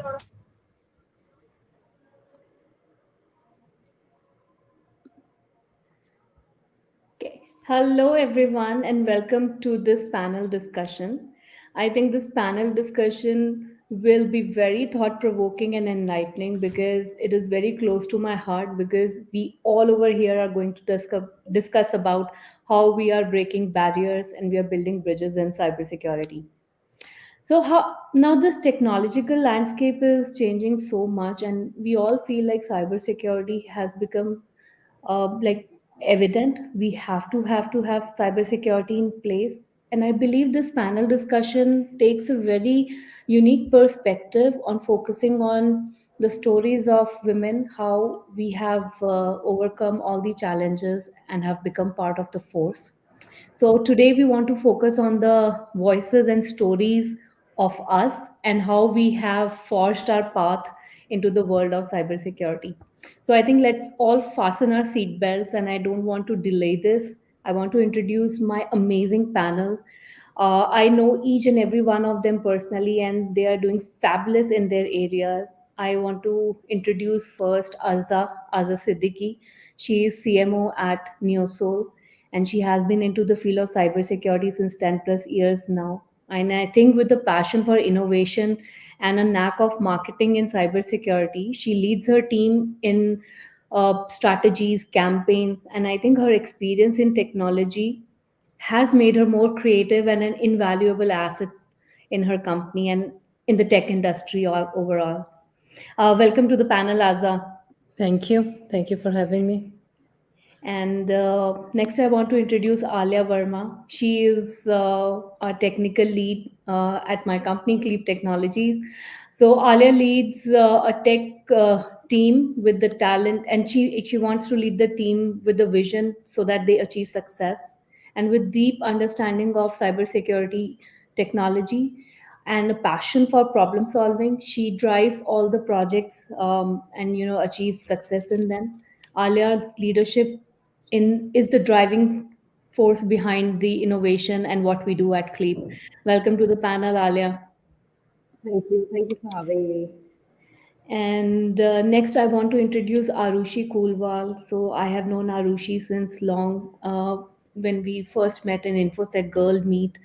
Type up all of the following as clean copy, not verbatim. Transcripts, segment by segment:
Okay. Hello, everyone, and welcome to this panel discussion. I think this panel discussion will be very thought provoking and enlightening because it is very close to my heart. Because we all over here are going to discuss about how we are breaking barriers and we are building bridges in cybersecurity. So how now this technological landscape is changing so much, and we all feel like cybersecurity has become like evident. We have to have cybersecurity in place, and I believe this panel discussion takes a very unique perspective on focusing on the stories of women, how we have overcome all the challenges and have become part of the force. So today we want to focus on the voices and stories of us and how we have forged our path into the world of cybersecurity. So I think let's all fasten our seatbelts, and I don't want to delay this. I want to introduce my amazing panel. I know each and every one of them personally, and they are doing fabulous in their areas. I want to introduce first Azza Siddiqui. She is CMO at Neosol, and she has been into the field of cybersecurity since 10 plus years now. And I think with the passion for innovation and a knack of marketing in cybersecurity, she leads her team in strategies, campaigns, and I think her experience in technology has made her more creative and an invaluable asset in her company and in the tech industry overall. Welcome to the panel, Azza. Thank you. Thank you for having me. And next, I want to introduce Alia Verma. She is a technical lead at my company, Cleap Technologies. So Alia leads a tech team with the talent, and she wants to lead the team with the vision so that they achieve success. And with deep understanding of cybersecurity technology and a passion for problem solving, she drives all the projects and achieve success in them. Alia's leadership in is the driving force behind the innovation and what we do at Cleap. Welcome to the panel, Alia. Thank you. Thank you for having me. And next, I want to introduce Arushi Kulwal. So I have known Arushi since long, when we first met in InfoSec Girl Meet,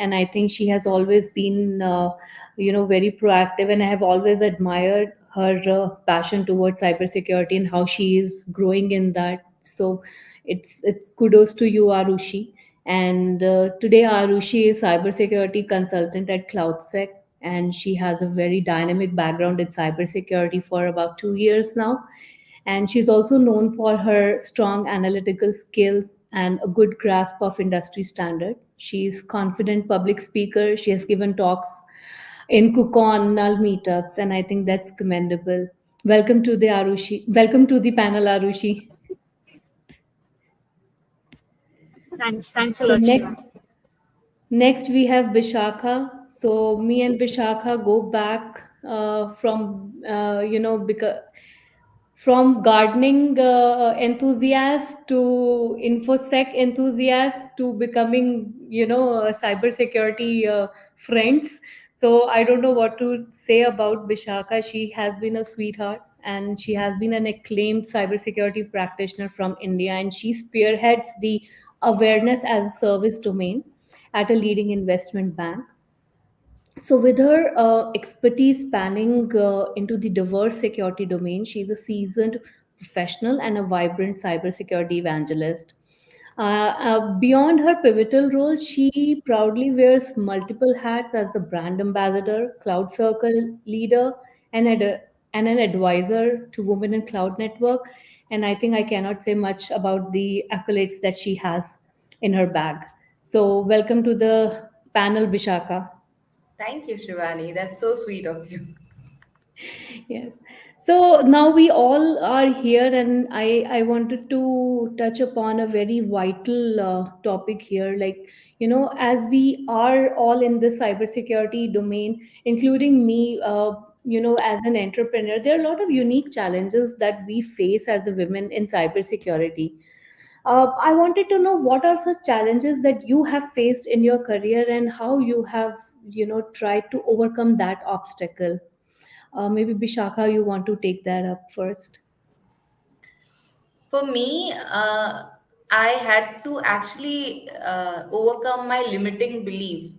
and I think she has always been, very proactive, and I have always admired her passion towards cybersecurity and how she is growing in that. So it's kudos to you, Arushi. And today, Arushi is cybersecurity consultant at CloudSec, and she has a very dynamic background in cybersecurity for about 2 years now. And she's also known for her strong analytical skills and a good grasp of industry standard. She's confident public speaker. She has given talks in KuCon, Null meetups, and I think that's commendable. Welcome to the Arushi. Welcome to the panel, Arushi. Thanks a So lot, Shiva. next we have Bishakha. So me and Bishakha go back from because from gardening enthusiast to infosec enthusiast to becoming cybersecurity friends. So I don't know what to say about Bishakha. She has been a sweetheart, and she has been an acclaimed cybersecurity practitioner from India, and she spearheads the awareness as a service domain at a leading investment bank. So, with her expertise spanning into the diverse security domain, she's a seasoned professional and a vibrant cybersecurity evangelist. Beyond her pivotal role, she proudly wears multiple hats as a brand ambassador, cloud circle leader, and, and an advisor to Women in Cloud Network. And I think I cannot say much about the accolades that she has in her bag. So, welcome to the panel, Vishaka. Thank you, Shivani. That's so sweet of you. Yes. So now we all are here, and I wanted to touch upon a very vital topic here. Like, as we are all in the cybersecurity domain, including me, as an entrepreneur, there are a lot of unique challenges that we face as a women in cybersecurity. I wanted to know what are such challenges that you have faced in your career and how you have, tried to overcome that obstacle. Maybe Bishakha, you want to take that up first? For me, I had to actually overcome my limiting belief.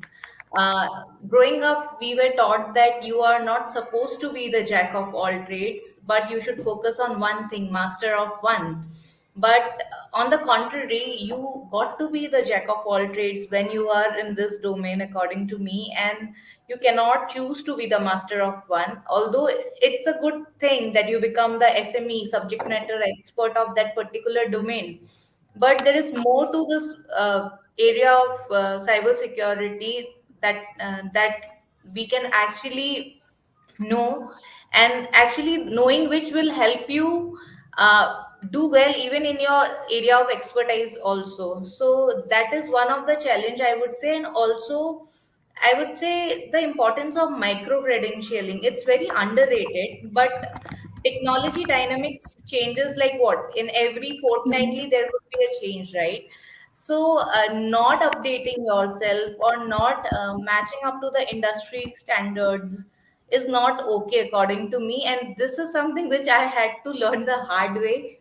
Uh, Growing up, we were taught that you are not supposed to be the jack of all trades, but you should focus on one thing, master of one. But on the contrary, you got to be the jack of all trades when you are in this domain, according to me, and you cannot choose to be the master of one. Although it's a good thing that you become the SME, subject matter expert of that particular domain, but there is more to this area of cybersecurity that we can actually know, and actually knowing which will help you do well even in your area of expertise also. So that is one of the challenge, I would say. And also I would say the importance of micro credentialing, it's very underrated, but technology dynamics changes like what, in every fortnightly there could be a change, right? So not updating yourself or not matching up to the industry standards is not okay according to me, and this is something which I had to learn the hard way.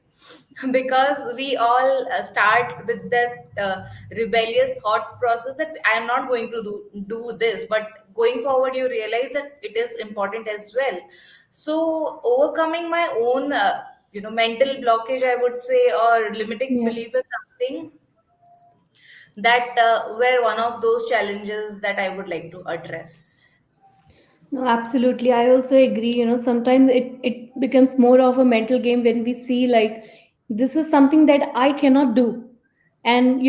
Because we all start with this rebellious thought process that I am not going to do this, but going forward you realize that it is important as well. So overcoming my own mental blockage, I would say, or limiting Yeah. belief is something that were one of those challenges that I would like to address. No, absolutely. I also agree. Sometimes it becomes more of a mental game when we see like this is something that I cannot do. And,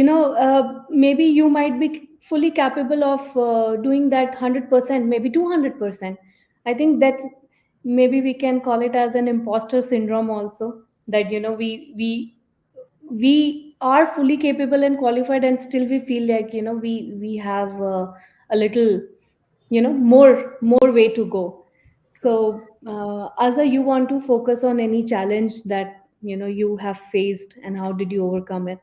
maybe you might be fully capable of doing that 100%, maybe 200%. I think that's maybe we can call it as an imposter syndrome also, that, we are fully capable and qualified, and still we feel like, we have a little, more way to go. So Asa, you want to focus on any challenge that you have faced, and how did you overcome it?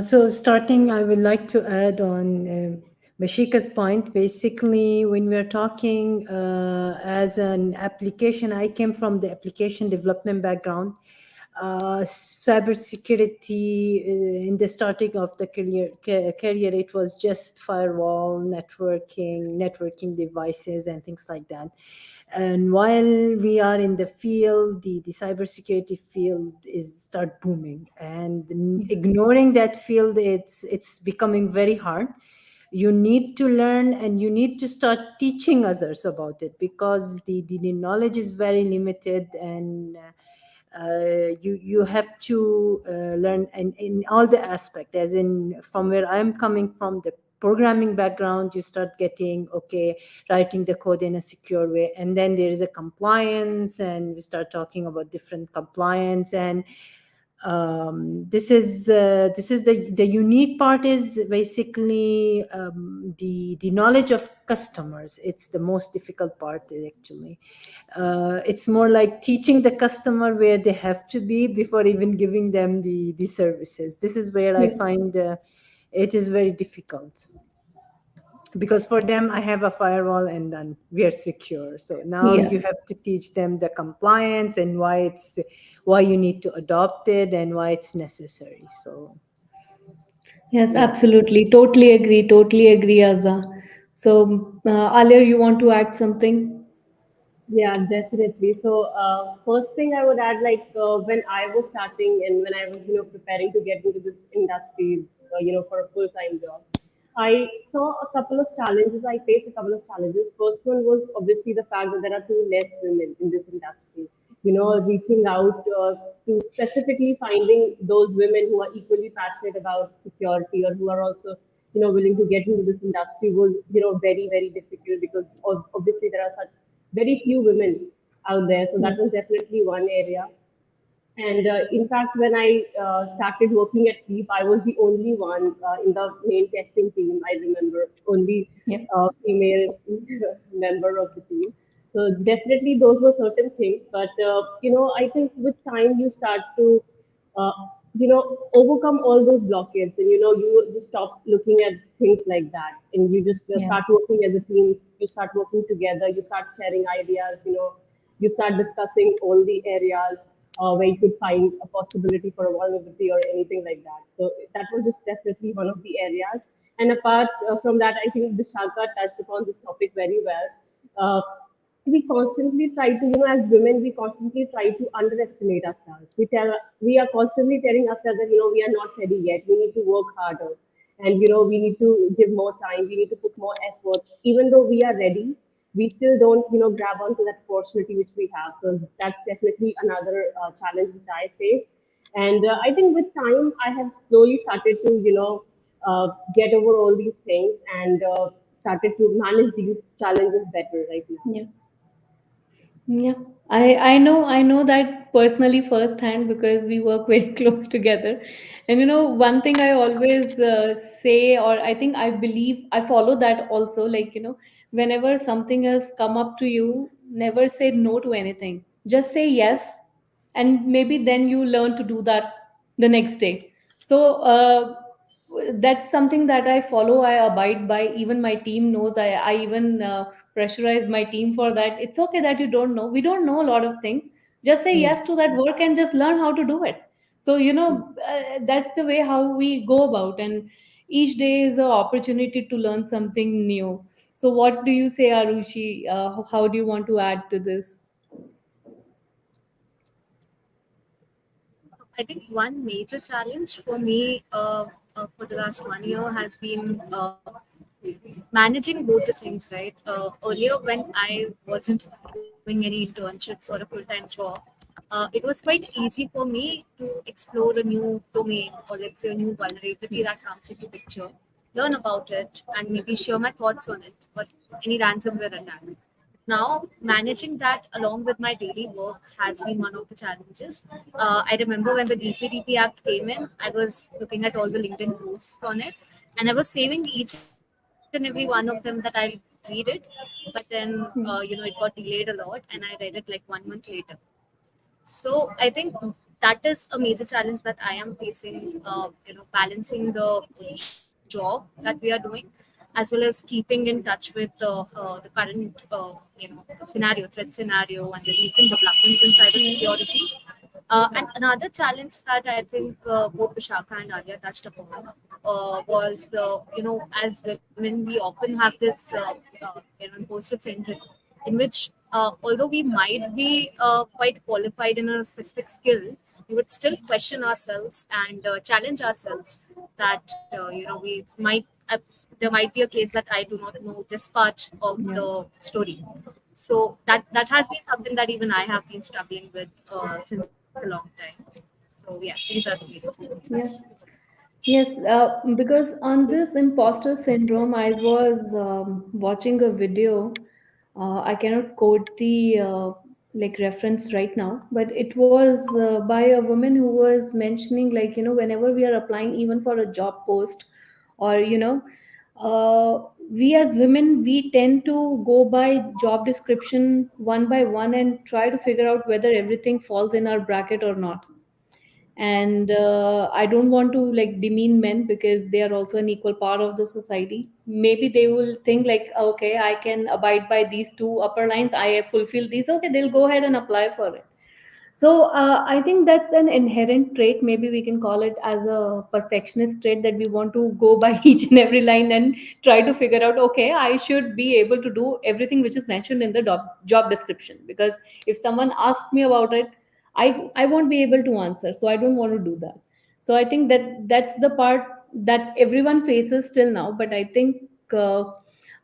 So starting, I would like to add on Mashika's point. Basically, when we're talking as an application, I came from the application development background. Cybersecurity in the starting of the career, it was just firewall, networking devices, and things like that. And while we are in the field, the cybersecurity field is start booming, and Yeah. ignoring that field, it's becoming very hard. You need to learn, and you need to start teaching others about it, because the knowledge is very limited. And you have to learn in all the aspect, as in from where I'm coming from, the programming background. You start getting, okay, writing the code in a secure way, and then there is a compliance, and we start talking about different compliance. And this is the unique part, is basically the knowledge of customers. It's the most difficult part, actually. It's more like teaching the customer where they have to be before even giving them the services. This is where I Yes. find it is very difficult, because for them, I have a firewall and then we are secure. So now you Yes. have to teach them the compliance, and why you need to adopt it, and why it's necessary. So Yes, yeah. absolutely. Totally agree, Azza. So, Alia, you want to add something? Yeah, definitely. So, first thing I would add, like when I was starting and when I was, preparing to get into this industry, for a full-time job, I saw a couple of challenges. I faced a couple of challenges. First one was obviously the fact that there are too less women in this industry. Reaching out to specifically finding those women who are equally passionate about security, or who are also, willing to get into this industry was, very, very difficult, because obviously there are such very few women out there. So Yeah. that was definitely one area. And in fact, when I started working at Keep, I was the only one in the main testing team. I remember only Yeah. female member of the team. So definitely those were certain things. But I think with time you start to uh, overcome all those blockades, and you just stop looking at things like that, and you just Yeah. start working as a team. You start working together, you start sharing ideas, you start discussing all the areas where you could find a possibility for a vulnerability or anything like that. So that was just definitely one of the areas. And apart from that, I think Vishaka touched upon this topic very well. uh, we constantly try to, as women, we constantly try to underestimate ourselves. We are constantly telling ourselves that, we are not ready yet. We need to work harder, and we need to give more time. We need to put more effort. Even though we are ready, we still don't, grab onto that opportunity which we have. So that's definitely another challenge which I face. And I think with time, I have slowly started to, get over all these things, and started to manage these challenges better right now. Yeah. Yeah, I know that personally firsthand because we work very close together. And one thing I always say, or I think I believe I follow that also. Like whenever something has come up to you, never say no to anything. Just say yes, and maybe then you learn to do that the next day. So that's something that I follow. I abide by. Even my team knows. I even pressurize my team for that. It's okay that you don't know. We don't know a lot of things. Just say Mm. yes to that work and just learn how to do it. So that's the way how we go about, and each day is an opportunity to learn something new. So what do you say, Arushi? How do you want to add to this? I think one major challenge for me for the last 1 year has been managing both the things, right? Earlier, when I wasn't doing any internships or a full time job, it was quite easy for me to explore a new domain, or let's say a new vulnerability that comes into picture, learn about it, and maybe share my thoughts on it or any ransomware attack. Now, managing that along with my daily work has been one of the challenges. I remember when the DPDP Act came in, I was looking at all the LinkedIn posts on it, and I was saving each and every one of them that I'll read it. But then, it got delayed a lot, and I read it like 1 month later. So I think that is a major challenge that I am facing. Balancing the job that we are doing, as well as keeping in touch with the current scenario, threat scenario, and the recent developments in Yeah. cybersecurity. And another challenge that I think both Vishaka and Alia touched upon was, as women, we often have this, imposter syndrome, in which, although we might be quite qualified in a specific skill, we would still question ourselves and challenge ourselves that, we might, there might be a case that I do not know this part of Yeah. the story. So that has been something that even I have been struggling with since a long time. So yeah, these are the major challenges. Yeah. Yes, because on this imposter syndrome, I was watching a video. I cannot quote the like reference right now, but it was by a woman who was mentioning, like whenever we are applying even for a job post, or we as women, we tend to go by job description one by one and try to figure out whether everything falls in our bracket or not. And I don't want to like demean men because they are also an equal part of the society. Maybe they will think like, okay, I can abide by these two upper lines, I fulfill these, okay, they'll go ahead and apply for it. So I think that's an inherent trait. Maybe we can call it as a perfectionist trait, that we want to go by each and every line and try to figure out, okay, I should be able to do everything which is mentioned in the job description. Because if someone asks me about it, I won't be able to answer. So I don't want to do that. So I think that that's the part that everyone faces till now. But I think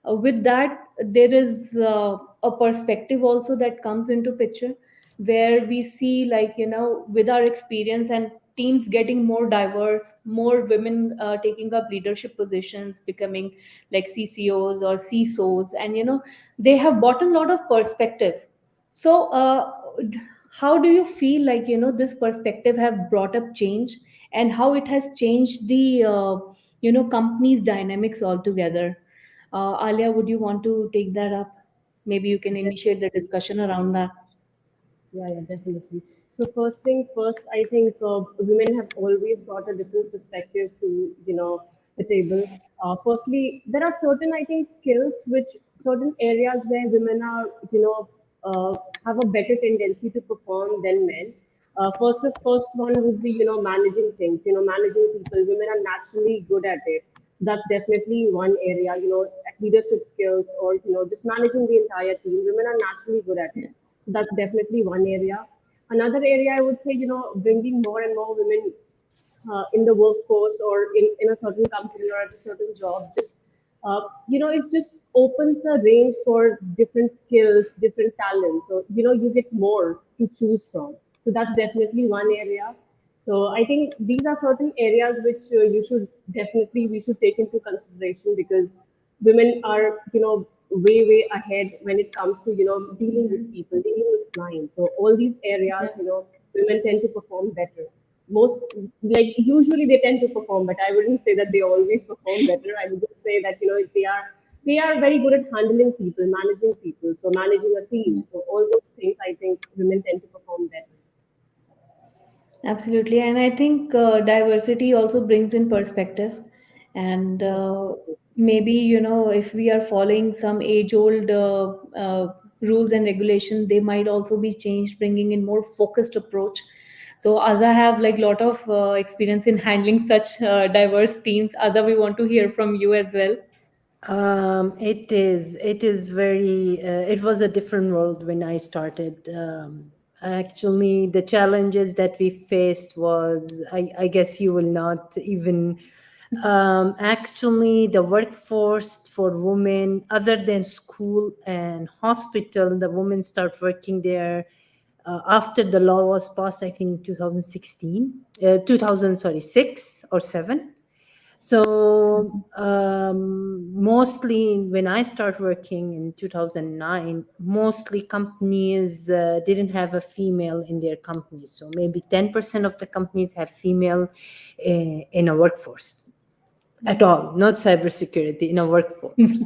with that, there is a perspective also that comes into picture, where we see, like with our experience and teams getting more diverse, more women taking up leadership positions, becoming like CCOs or CISOs, and they have brought a lot of perspective. So how do you feel like this perspective have brought up change, and how it has changed the company's dynamics altogether? Alia, would you want to take that up? Maybe you can initiate the discussion around that. Yeah, yeah, definitely. So first things first, I think women have always brought a different perspective to the table. Firstly, there are certain, I think, skills which certain areas where women are have a better tendency to perform than men. First one would be managing things, managing people. Women are naturally good at it, so that's definitely one area. At leadership skills or just managing the entire team, women are naturally good at it. So that's definitely one area. Another area I would say, bringing more and more women in the workforce or in a certain company or at a certain job, just it just opens the range for different skills, different talents. So you get more to choose from. So that's definitely one area. So I think these are certain areas which you should definitely we should take into consideration, because women are way ahead when it comes to dealing with people, dealing with clients. So all these areas, women tend to perform better. Most, like, usually they tend to perform, but I wouldn't say that they always perform better. I would just say that they are very good at handling people, managing people, so managing a team. So all those things, I think women tend to perform better. Absolutely. And I think diversity also brings in perspective. And Yes. maybe, if we are following some age old rules and regulation, they might also be changed, bringing in more focused approach. So, as I have like lot of experience in handling such diverse teams, Ada, we want to hear from you as well. It is very, it was a different world when I started. Actually, the challenges that we faced was, I guess you will not even, actually, the workforce for women, other than school and hospital, the women start working there after the law was passed, I think 2016, 2000, sorry, 6 or 7. So mostly when I start working in 2009, mostly companies didn't have a female in their companies. So maybe 10% of the companies have female in a workforce at all, not cybersecurity, in a workforce.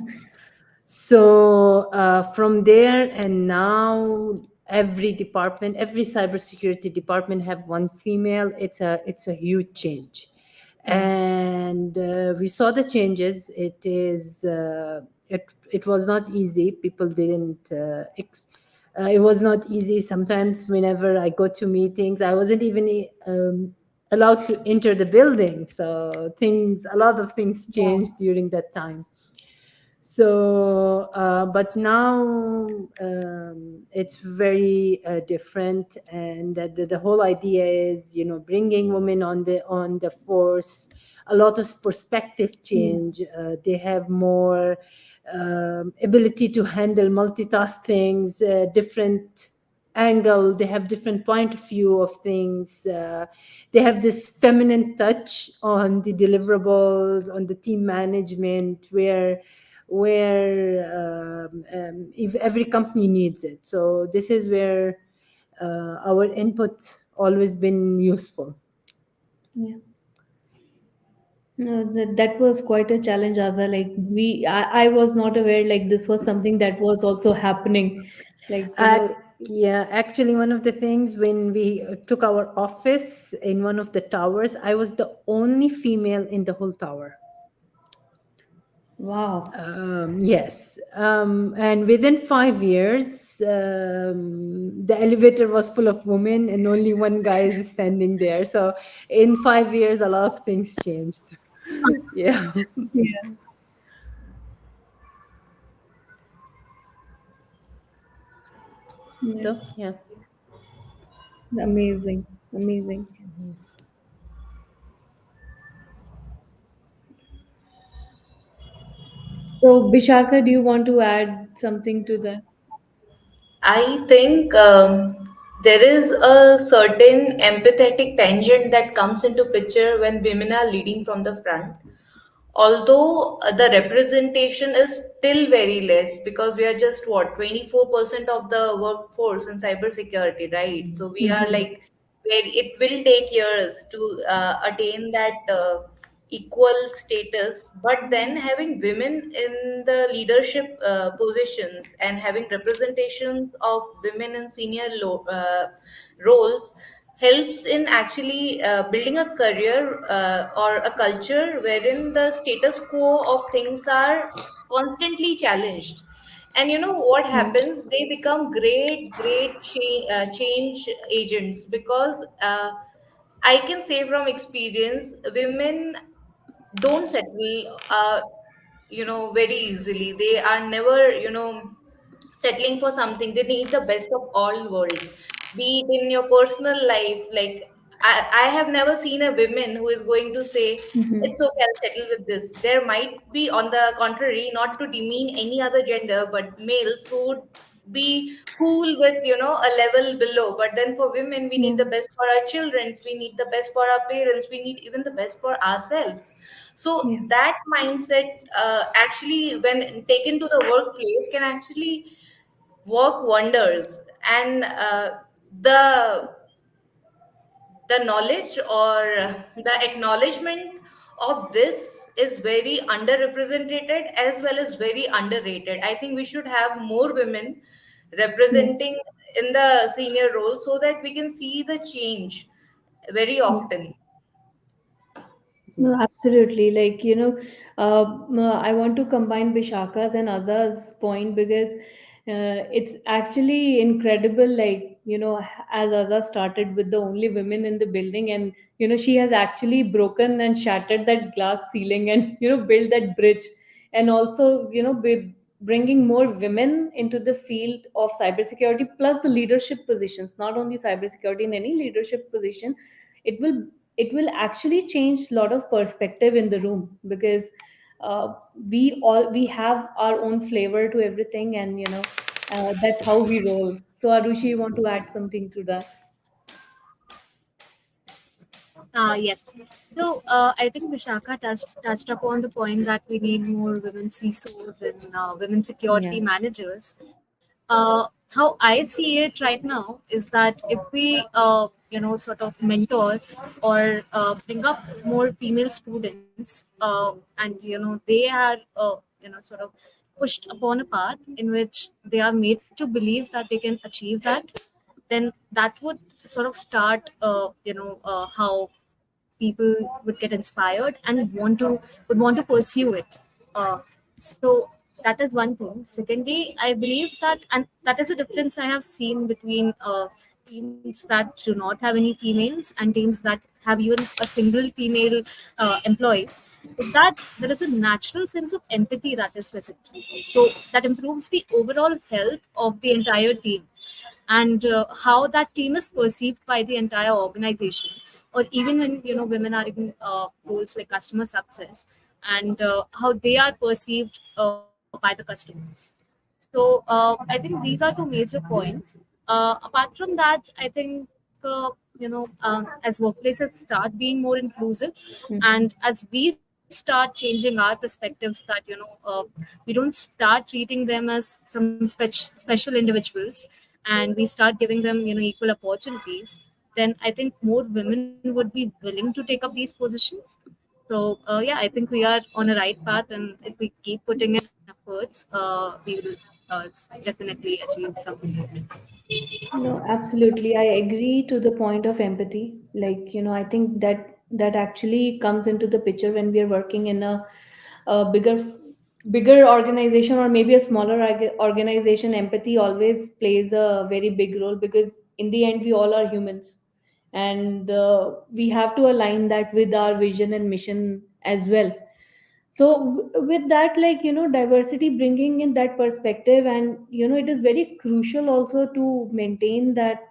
So from there and now, every department, every cybersecurity department have one female. It's a huge change, and we saw the changes. It was not easy. People didn't. It was not easy. Sometimes, whenever I go to meetings, I wasn't even allowed to enter the building. So a lot of things changed during that time. So but now it's very different, and the whole idea is bringing women on the force. A lot of perspective change. They have more ability to handle multitask things, different angle. They have different point of view of things. They have this feminine touch on the deliverables, on the team management, where if every company needs it. So this is where our input always been useful. Yeah. No, that was quite a challenge, Aza. Like I was not aware like this was something that was also happening. Like, Ac- yeah, actually, one of the things, when we took our office in one of the towers, I was the only female in the whole tower. wow. Yes, and within 5 years, the elevator was full of women, and only one guy is standing there. So, in 5 years, a lot of things changed. Yeah. Yeah. Yeah. So, yeah. Amazing. Amazing. So, Bishaka, do you want to add something to that? I think there is a certain empathetic tangent that comes into picture when women are leading from the front. Although the representation is still very less, because we are just what, 24% of the workforce in cybersecurity, right? So we are Mhm. like, where it will take years to attain that equal status, but then having women in the leadership positions and having representations of women in senior roles helps in actually building a career or a culture wherein the status quo of things are constantly challenged. And you know what Yeah. happens, they become change agents, because I can say from experience, women don't settle, very easily. They are never, settling for something. They need the best of all worlds. Be it in your personal life, like I have never seen a woman who is going to say, Hmm. it's okay, I'll settle with this. There might be, on the contrary, not to demean any other gender, but males who would be cool with, a level below. But then for women, we need Yeah. the best for our children, we need the best for our parents, we need even the best for ourselves. So Yeah. that mindset, actually, when taken to the workplace, can actually work wonders. And the the knowledge, or the acknowledgement of this is very underrepresented as well as very underrated. I think we should have more women Yeah. representing in the senior role, so that we can see the change very Yeah. often. No, Yes. absolutely. Like, I want to combine Bishaka's and Aza's point because it's actually incredible. Like, as Aza started with the only women in the building, and, she has actually broken and shattered that glass ceiling and, built that bridge. And also, bringing more women into the field of cybersecurity plus the leadership positions, not only cybersecurity, in any leadership position. It will it will actually change a lot of perspective in the room because we have our own flavor to everything, and that's how we roll. So Arushi, you want to add something to that? Yes. So I think Vishaka touched upon the point that we need more women CISOs and women Yeah. security managers. How I see it right now is that if we, sort of mentor or bring up more female students, and they are, sort of pushed upon a path in which they are made to believe that they can achieve that, then that would sort of start, how people would get inspired and would want to pursue it. Uh, so that is one thing. Secondly, I believe that, and that is a difference I have seen between teams that do not have any females and teams that have even a single female employee, is that there is a natural sense of empathy that is present. So that improves the overall health of the entire team, and how that team is perceived by the entire organization, or even when women are in roles like customer success, and how they are perceived by the customers. So I think these are two major points. Apart from that, I think as workplaces start being more inclusive, Mhm. and as we start changing our perspectives, that we don't start treating them as some special individuals, and we start giving them equal opportunities, then I think more women would be willing to take up these positions. So yeah, I think we are on a right path, and if we keep putting in efforts, we will definitely achieve something good. No, absolutely. I agree to the point of empathy. Like, I think that actually comes into the picture when we are working in a bigger organization or maybe a smaller organization. Empathy always plays a very big role because in the end we all are humans, and we have to align that with our vision and mission as well. So with that, like, diversity, bringing in that perspective, and it is very crucial also to maintain that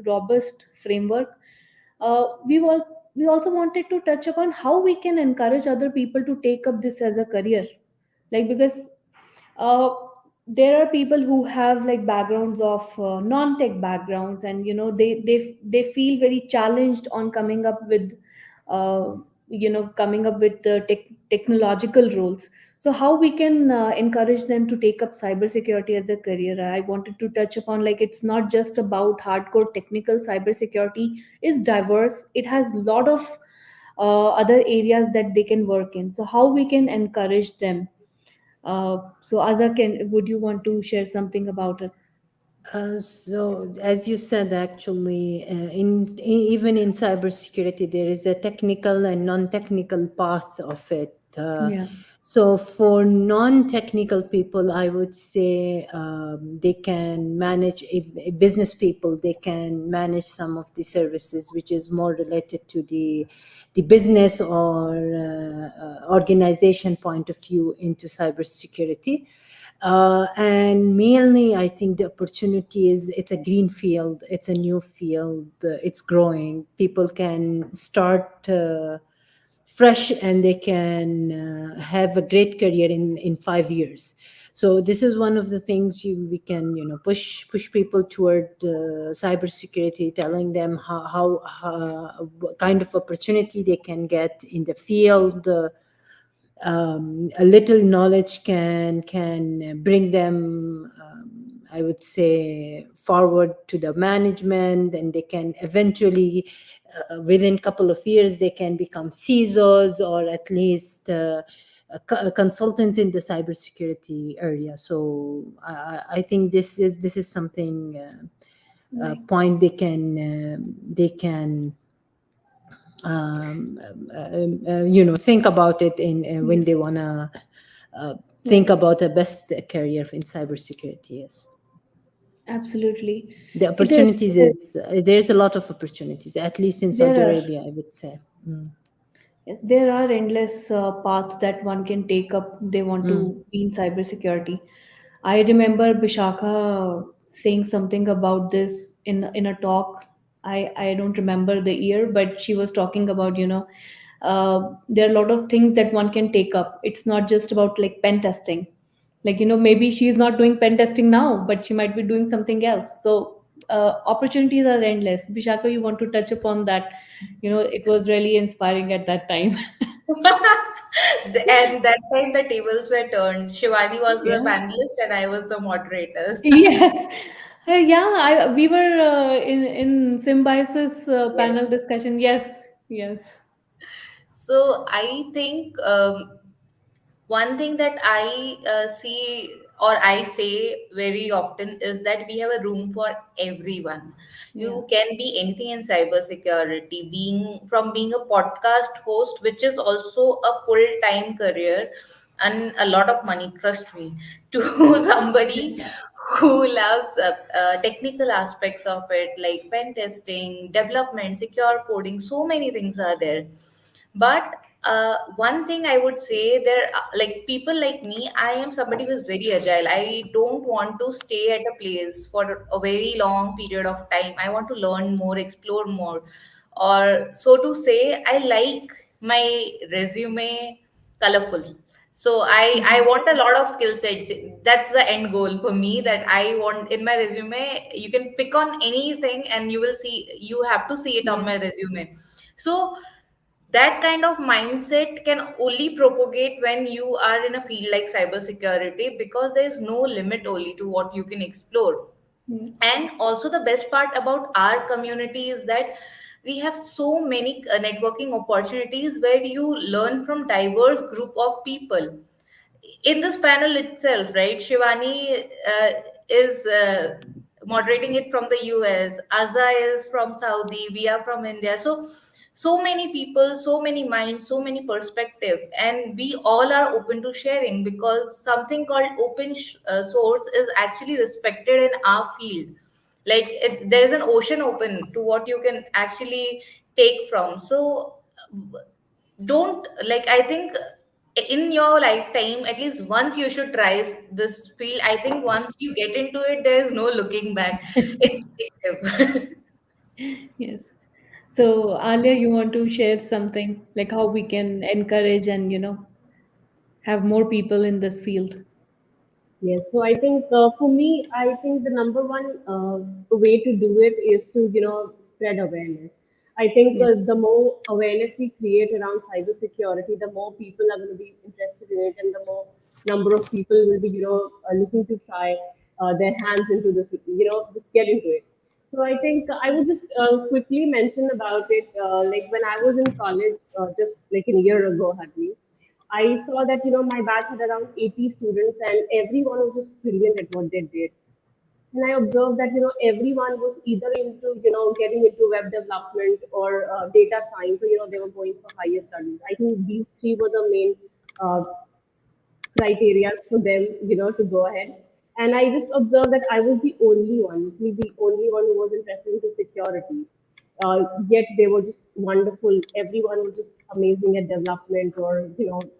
robust framework. We also wanted to touch upon how we can encourage other people to take up this as a career, like, because uh, there are people who have like backgrounds of non-tech backgrounds, and they feel very challenged on uh, coming up with the technological roles. So how we can encourage them to take up cybersecurity as a career? I wanted to touch upon, like, it's not just about hardcore technical cybersecurity. Is diverse. It has a lot of other areas that they can work in. So how we can encourage them? So Azar, can would you want to share something about it? So, as you said, actually, even in cybersecurity, there is a technical and non-technical path of it. Yeah. So, for non-technical people, I would say they can manage business people. They can manage some of the services which is more related to the business or organization point of view into cybersecurity. And mainly, I think the opportunity is it's a green field, it's a new field, it's growing. People can start fresh and they can have a great career in 5 years. So this is one of the things we can push people toward cybersecurity, telling them how what kind of opportunity they can get in the field. A little knowledge can bring them, I would say, forward to the management, and they can eventually, within couple of years, they can become CISOs or at least consultants in the cybersecurity area. So I think this is something Right. point they can think about it in when they Yes. wanna think Right. about a best career in cybersecurity. Yes, Absolutely. the It is. opportunities It is. is there's a lot of opportunities, at least in There Saudi are. Arabia, I would say. Mm. Yes, there are endless paths that one can take up. They want Mm. to be in cybersecurity. I remember Bishakha saying something about this in a talk. I don't remember the year, but she was talking about, there are a lot of things that one can take up. It's not just about like pen testing. Like, maybe she's not doing pen testing now, but she might be doing something else. So opportunities are endless. Bishakha, you want to touch upon that? It was really inspiring at that time. And that time the tables were turned. Shivani was the Yeah. panelist and I was the moderator. Yes. Yeah, we were in Symbiosis Yes. panel discussion. Yes. Yes. So I think one thing that I see or I say very often is that we have a room for everyone. Yeah. You can be anything in cybersecurity, being a podcast host, which is also a full time career and a lot of money, trust me, to somebody who loves technical aspects of it, like pen testing, development, secure coding. So many things are there, but one thing I would say, there like people like me, I am somebody who's very agile. I don't want to stay at a place for a very long period of time. I want to learn more, explore more, or so to say. I like my resume colorful. So I Mhm. want a lot of skill sets. That's the end goal for me, that I want in my resume. You can pick on anything and you will see, you have to see it on Yeah. my resume. So that kind of mindset can only propagate when you are in a field like cybersecurity, because there is no limit only to what you can explore. Yeah. And also the best part about our community is that we have so many networking opportunities where you learn from diverse group of people in this panel itself, right? Shivani is moderating it from the US. Azza is from Saudi. We are from India. So many people, so many minds, so many perspective, and we all are open to sharing, because something called open source is actually respected in our field. Like there is an ocean open to what you can actually take from. So don't, like, I think in your lifetime at least once you should try this field. I think once you get into it, there is no looking back. It's addictive. Yes. So, Alia, you want to share something like how we can encourage and, have more people in this field? Yes, so I think for me, I think the number one way to do it is to spread awareness. I think Yeah. the more awareness we create around cybersecurity, the more people are going to be interested in it, and the more number of people will be looking to try their hands into this, just get into it. So I think I would just quickly mention about it. Like when I was in college, just like a year ago, hardly, I saw that my batch had around 80 students, and everyone was just brilliant at what they did. And I observed that everyone was either into getting into web development or data science, or they were going for higher studies. I think these three were the main uh, criteria for them, to go ahead. And I just observed that I was the only one, literally the only one who was interested into security. Yet they were just wonderful. Everyone was just amazing at development or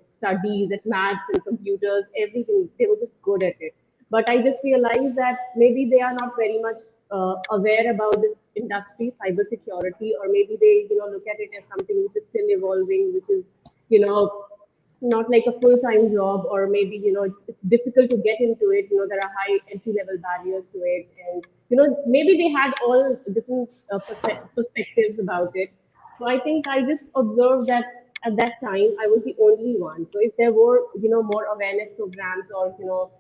studies, at maths and computers, everything. They were just good at it. But I just realized that maybe they are not very much aware about this industry, cybersecurity, or maybe they look at it as something which is still evolving, which is you know not like a full-time job, or maybe it's difficult to get into it. There are high entry level barriers to it, and maybe they had all different perspectives about it. So I think I just observed that at that time I was the only one. So if there were more awareness programs, or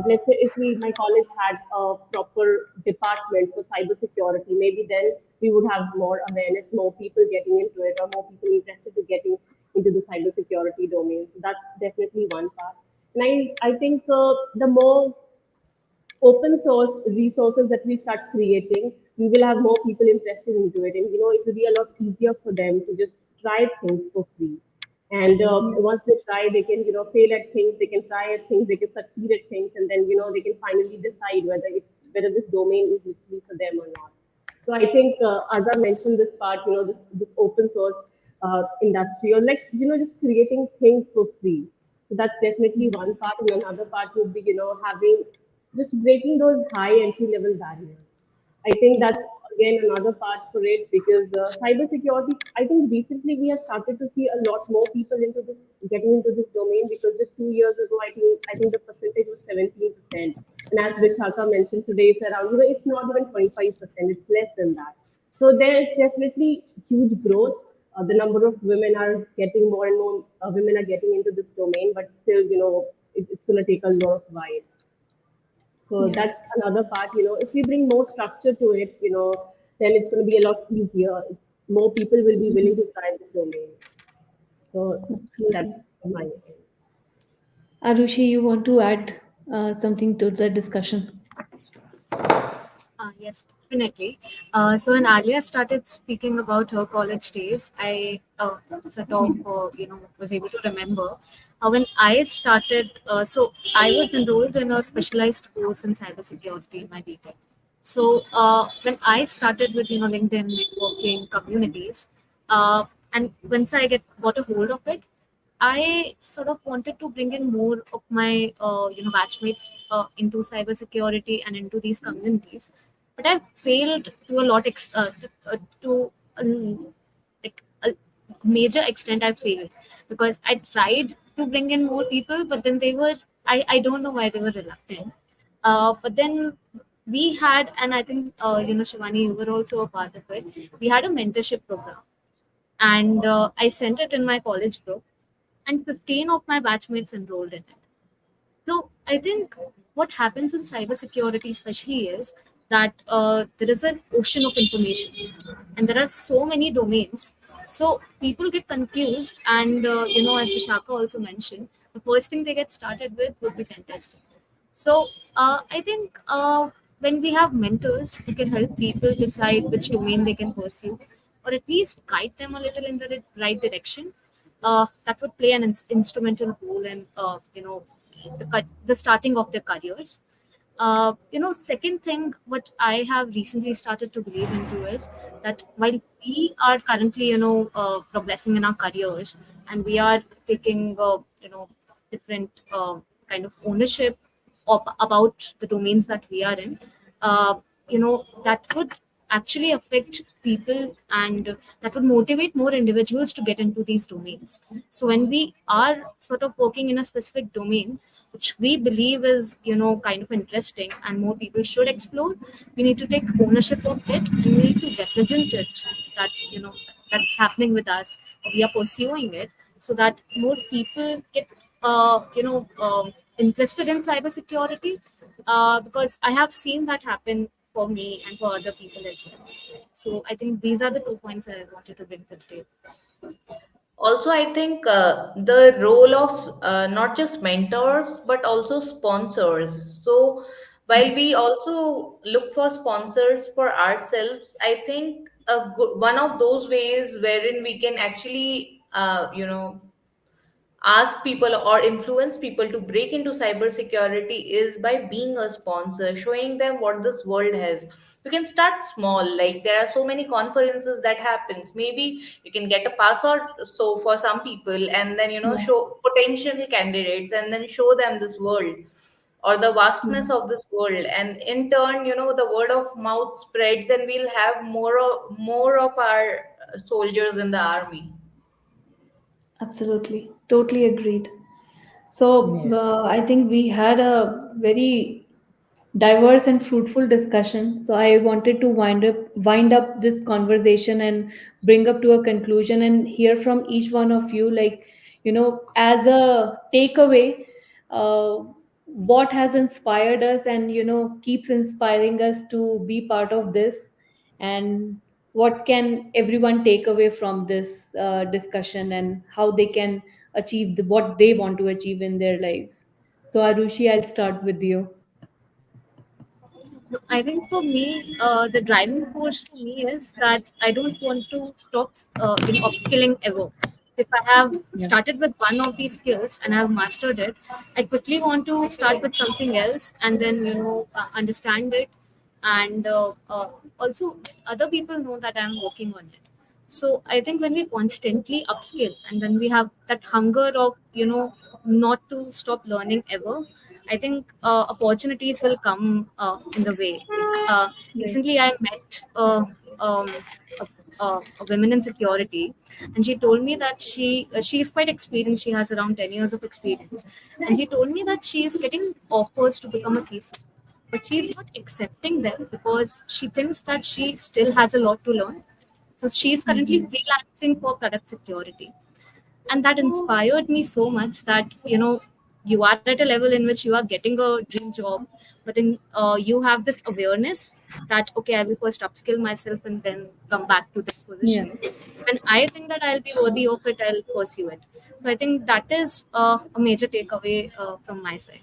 let's say if my college had a proper department for cybersecurity, maybe then we would have more awareness, more people getting into it, or more people interested to getting into the cybersecurity domain. So that's definitely one part. And I think the more open source resources that we start creating, we will have more people interested into it. And, it will be a lot easier for them to just try things for free. And once they try, they can, fail at things, they can try at things, they can succeed at things, and then, they can finally decide whether this domain is literally for them or not. So I think, as I mentioned, this part, this open source industry, or like just creating things for free. So that's definitely one part, and another part would be having just breaking those high entry level barriers. I think that's again another part for it, because cybersecurity. I think recently we have started to see a lot more people into this, getting into this domain, because just 2 years ago, I think the percentage was 17%, and as Vishaka mentioned today, it's around it's not even 25%. It's less than that. So there is definitely huge growth. The number of women are getting more and more. Women are getting into this domain, but still, it's going to take a lot of while. So Yeah. that's another part. If we bring more structure to it, then it's going to be a lot easier. More people will be willing to try this domain. So Absolutely. that's my end. Arushi, you want to add something to the discussion? Yes, definitely. So when Alia started speaking about her college days, I sort of was able to remember when I started. So I was enrolled in a specialized course in cybersecurity in my BTech. So when I started with LinkedIn networking communities, and once I got a hold of it, I sort of wanted to bring in more of my batchmates into cybersecurity and into these communities, but I failed to a lot to a, like a major extent. I failed because I tried to bring in more people, but then they were I don't know why they were reluctant. But then we had, and I think Shivani, you were also a part of it. We had a mentorship program, and I sent it in my college group, and 15 of my batchmates enrolled in it. So I think what happens in cybersecurity, especially, is that there is an ocean of information, and there are so many domains. So people get confused, and as Vishaka also mentioned, the first thing they get started with would be pen testing. So I think when we have mentors who can help people decide which domain they can pursue, or at least guide them a little in the right direction, that would play an instrumental role in the starting of their careers. Second thing what I have recently started to believe into is that while we are currently progressing in our careers, and we are taking different kind of ownership about the domains that we are in, that would actually affect people, and that would motivate more individuals to get into these domains. So when we are sort of working in a specific domain which we believe is kind of interesting and more people should explore, we need to take ownership of it, and we need to represent it, that that's happening with us, we are pursuing it, so that more people get interested in cybersecurity, because I have seen that happen for me and for other people as well. So I think these are the 2 points I wanted to bring to the table. Also, I think the role of not just mentors but also sponsors. So while we also look for sponsors for ourselves, I think one of those ways wherein we can actually ask people or influence people to break into cybersecurity is by being a sponsor, showing them what this world has. You can start small, like there are so many conferences that happens. Maybe you can get a pass or so for some people, and then Yeah. show potential candidates, and then show them this world or the Yeah. vastness of this world, and in turn, the word of mouth spreads, and we'll have more of our soldiers in the army. Absolutely. Totally agreed. So Yes. I think we had a very diverse and fruitful discussion. So I wanted to wind up this conversation and bring up to a conclusion and hear from each one of you, like, as a takeaway, uh, what has inspired us and keeps inspiring us to be part of this, and what can everyone take away from this discussion, and how they can achieve what they want to achieve in their lives. So Arushi, I'll start with you. No, I think for me, the driving force for me is that I don't want to stop, upskilling ever. If I have Yeah. started with one of these skills and I have mastered it, I quickly want to start with something else and then understand it, and also other people know that I'm working on it. So I think when we constantly upskill and then we have that hunger of not to stop learning ever, I think opportunities will come in the way. Right. Recently I met um, a, a woman in security, and she told me that she is quite experienced. She has around 10 years of experience, and she told me that she is getting offers to become a CISO, but she's not accepting them because she thinks that she still has a lot to learn. So she's currently Mhm. freelancing for product security. And that inspired me so much that, you are at a level in which you are getting a dream job, but then you have this awareness that, okay, I will first upskill myself and then come back to this Yeah. position. And I think that I'll be worthy of it, I'll pursue it. So I think that is a major takeaway from my side.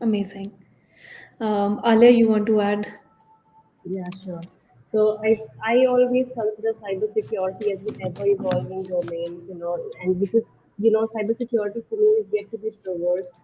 Amazing. Alia, you want to add? Yeah, sure. So I always consider cybersecurity as an ever evolving domain, and which is, cybersecurity for me is yet to be traversed,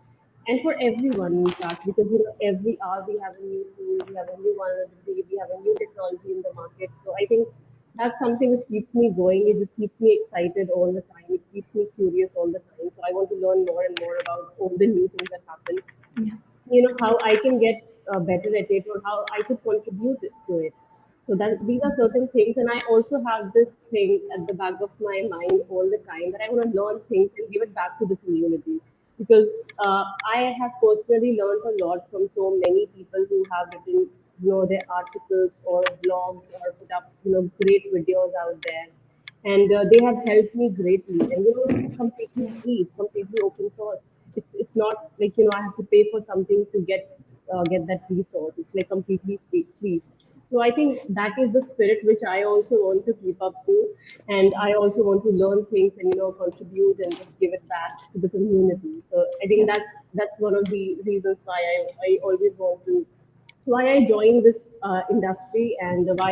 and for everyone in fact, because every hour we have a new tool, we have a new vulnerability, we have a new technology in the market. So I think that's something which keeps me going. It just keeps me excited all the time. It keeps me curious all the time. So I want to learn more and more about all the new things that happen, Yeah. how I can get better at it, or how I could contribute to it. So that these are certain things, and I also have this thing at the back of my mind all the time that I want to learn things and give it back to the community, because I have personally learned a lot from so many people who have written their articles or blogs or put up great videos out there, and they have helped me greatly. And it's completely free, it's completely open source. It's not like I have to pay for something to get that resource. It's like completely free. So I think that is the spirit which I also want to keep up to, and I also want to learn things and contribute and just give it back to the community. So I think Yeah. that's one of the reasons why I always want to, why I joined this industry, and why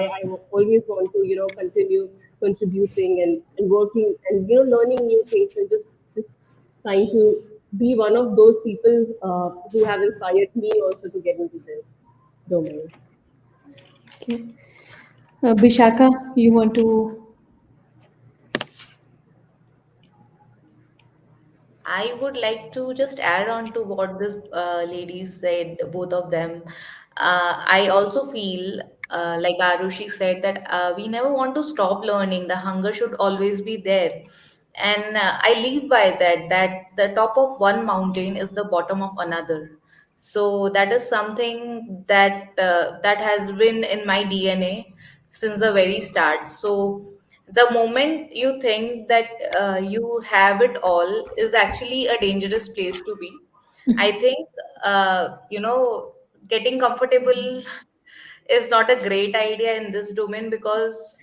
always want to continue contributing and working and learning new things, and just trying to be one of those people who have inspired me also to get into this domain. Okay. Bishaka, you want to? I would like to just add on to what this ladies said, both of them. I also feel, like Arushi said, that we never want to stop learning. The hunger should always be there. And I live by that, that the top of one mountain is the bottom of another. So that is something that has been in my DNA since the very start. So the moment you think that you have it all is actually a dangerous place to be. I think, getting comfortable is not a great idea in this domain, because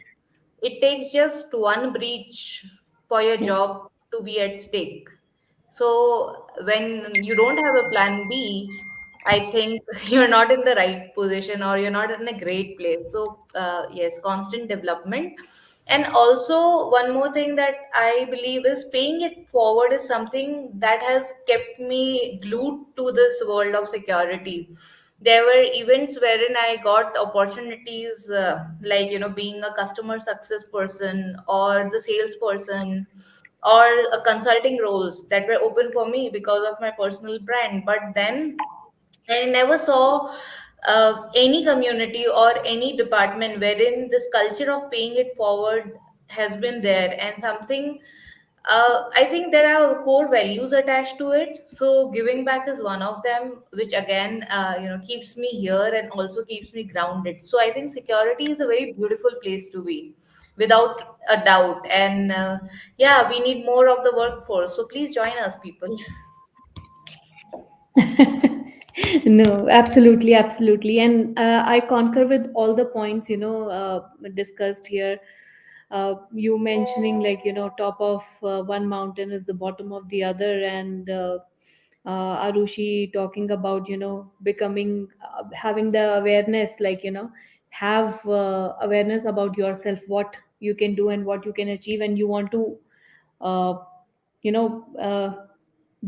it takes just one breach for your job to be at stake. So when you don't have a plan B, I think you're not in the right position, or you're not in a great place. So yes, constant development. And also one more thing that I believe is paying it forward is something that has kept me glued to this world of security. There were events wherein I got opportunities, like, being a customer success person or the salesperson, or consulting roles that were open for me because of my personal brand. But then I never saw any community or any department wherein this culture of paying it forward has been there, and something, I think there are core values attached to it. So giving back is one of them, which again, keeps me here and also keeps me grounded. So I think security is a very beautiful place to be, without a doubt. And yeah, we need more of the workforce. So please join us, people. No, absolutely, absolutely. And I concur with all the points, discussed here. You mentioning, like, top of one mountain is the bottom of the other. And Arushi talking about, becoming, having the awareness, like, have awareness about yourself, what you can do and what you can achieve, and you want to uh, you know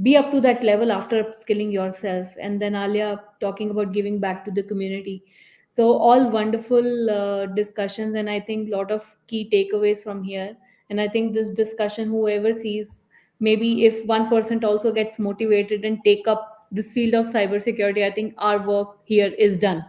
be up to that level after upskilling yourself. And then Alia talking about giving back to the community. So all wonderful discussions, and I think a lot of key takeaways from here. And I think this discussion, whoever sees, maybe if 1% also gets motivated and take up this field of cybersecurity, I think our work here is done.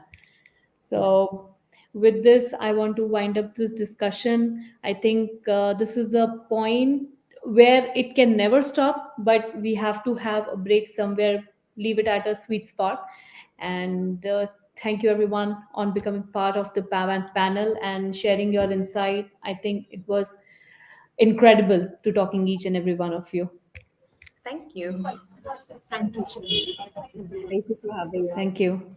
So, with this, I want to wind up this discussion. I think this is a point where it can never stop, but we have to have a break somewhere, leave it at a sweet spot. And thank you, everyone, on becoming part of the panel and sharing your insight. I think it was incredible to talking each and every one of you. Thank you. Thank you. Thank you for having Thank us. you.